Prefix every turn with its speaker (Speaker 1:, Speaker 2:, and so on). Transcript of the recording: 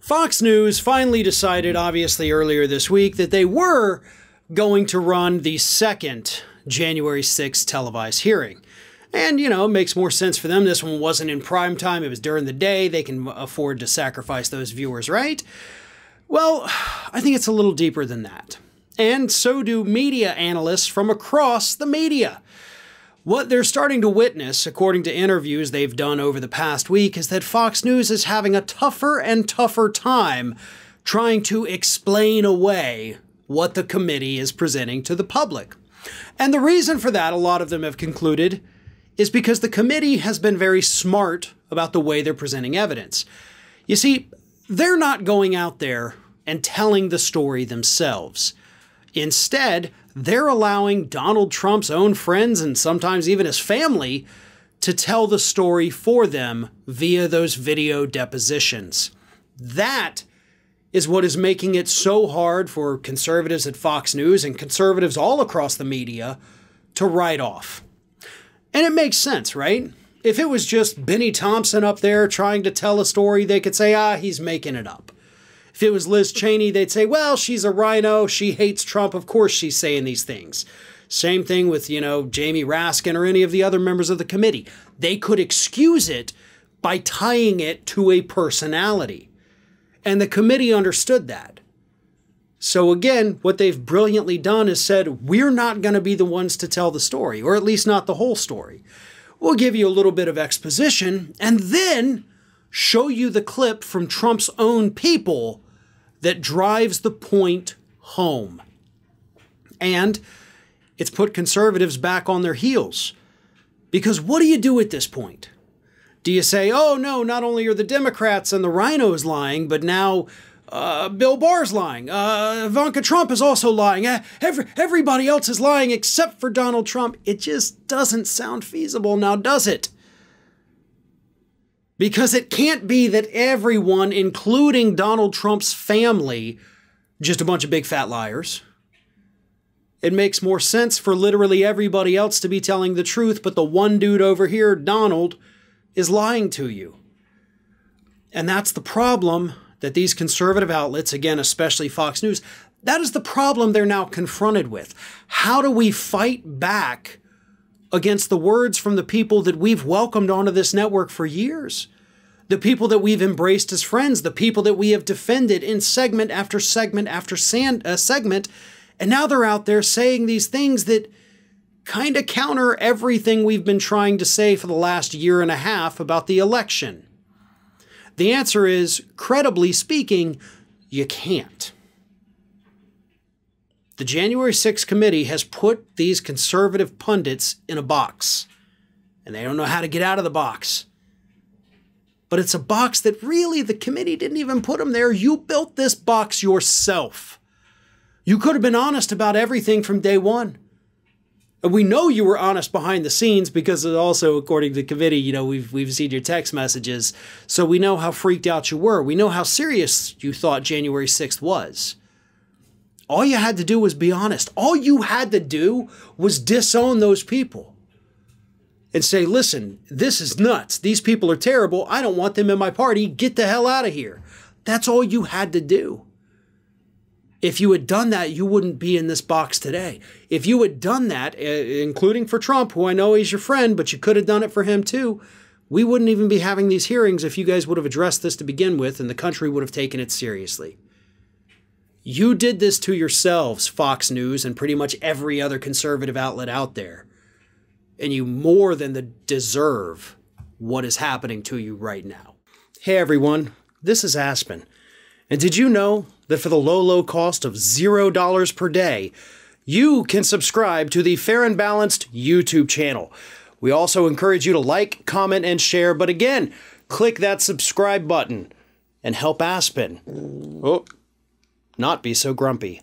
Speaker 1: Fox News finally decided, obviously earlier this week, that they were going to run the second January 6th televised hearing. And, you know, it makes more sense for them. This one wasn't in prime time. It was during the day. They can afford to sacrifice those viewers, right? Well, I think it's a little deeper than that. And so do media analysts from across the media. What they're starting to witness, according to interviews they've done over the past week, is that Fox News is having a tougher and tougher time trying to explain away what the committee is presenting to the public. And the reason for that, a lot of them have concluded, is because the committee has been very smart about the way they're presenting evidence. You see, they're not going out there and telling the story themselves. Instead, they're allowing Donald Trump's own friends and sometimes even his family to tell the story for them via those video depositions. That is what is making it so hard for conservatives at Fox News and conservatives all across the media to write off. And it makes sense, right? If it was just Benny Thompson up there trying to tell a story, they could say, he's making it up. If it was Liz Cheney, they'd say, well, she's a rhino, she hates Trump, of course she's saying these things. Same thing with, Jamie Raskin or any of the other members of the committee. They could excuse it by tying it to a personality. And the committee understood that. So again, what they've brilliantly done is said, we're not going to be the ones to tell the story, or at least not the whole story. We'll give you a little bit of exposition, and then show you the clip from Trump's own people that drives the point home. And it's put conservatives back on their heels. Because what do you do at this point? Do you say, oh no, not only are the Democrats and the rhinos lying, but now Bill Barr's lying. Ivanka Trump is also lying. Everybody else is lying except for Donald Trump. It just doesn't sound feasible now, does it? Because it can't be that everyone, including Donald Trump's family, just a bunch of big fat liars. It makes more sense for literally everybody else to be telling the truth, but the one dude over here, Donald, is lying to you. And that's the problem that these conservative outlets, again, especially Fox News, that is the problem they're now confronted with. How do we fight back against the words from the people that we've welcomed onto this network for years? The people that we've embraced as friends, the people that we have defended in segment after segment after segment, and now they're out there saying these things that kind of counter everything we've been trying to say for the last year and a half about the election. The answer is, credibly speaking, you can't. The January 6th committee has put these conservative pundits in a box, and they don't know how to get out of the box. But it's a box that really the committee didn't even put them there. You built this box yourself. You could have been honest about everything from day one. And we know you were honest behind the scenes because also, according to the committee, we've seen your text messages. So we know how freaked out you were. We know how serious you thought January 6th was. All you had to do was be honest. All you had to do was disown those people. And say, listen, this is nuts. These people are terrible. I don't want them in my party. Get the hell out of here. That's all you had to do. If you had done that, you wouldn't be in this box today. If you had done that, including for Trump, who I know he's your friend, but you could have done it for him too, we wouldn't even be having these hearings if you guys would have addressed this to begin with, and the country would have taken it seriously. You did this to yourselves, Fox News, and pretty much every other conservative outlet out there. And you more than deserve what is happening to you right now. Hey everyone, this is Aspen. And did you know that for the low cost of $0 per day, you can subscribe to the Fair and Balanced YouTube channel? We also encourage you to like, comment, and share. But again, click that subscribe button and help Aspen not be so grumpy.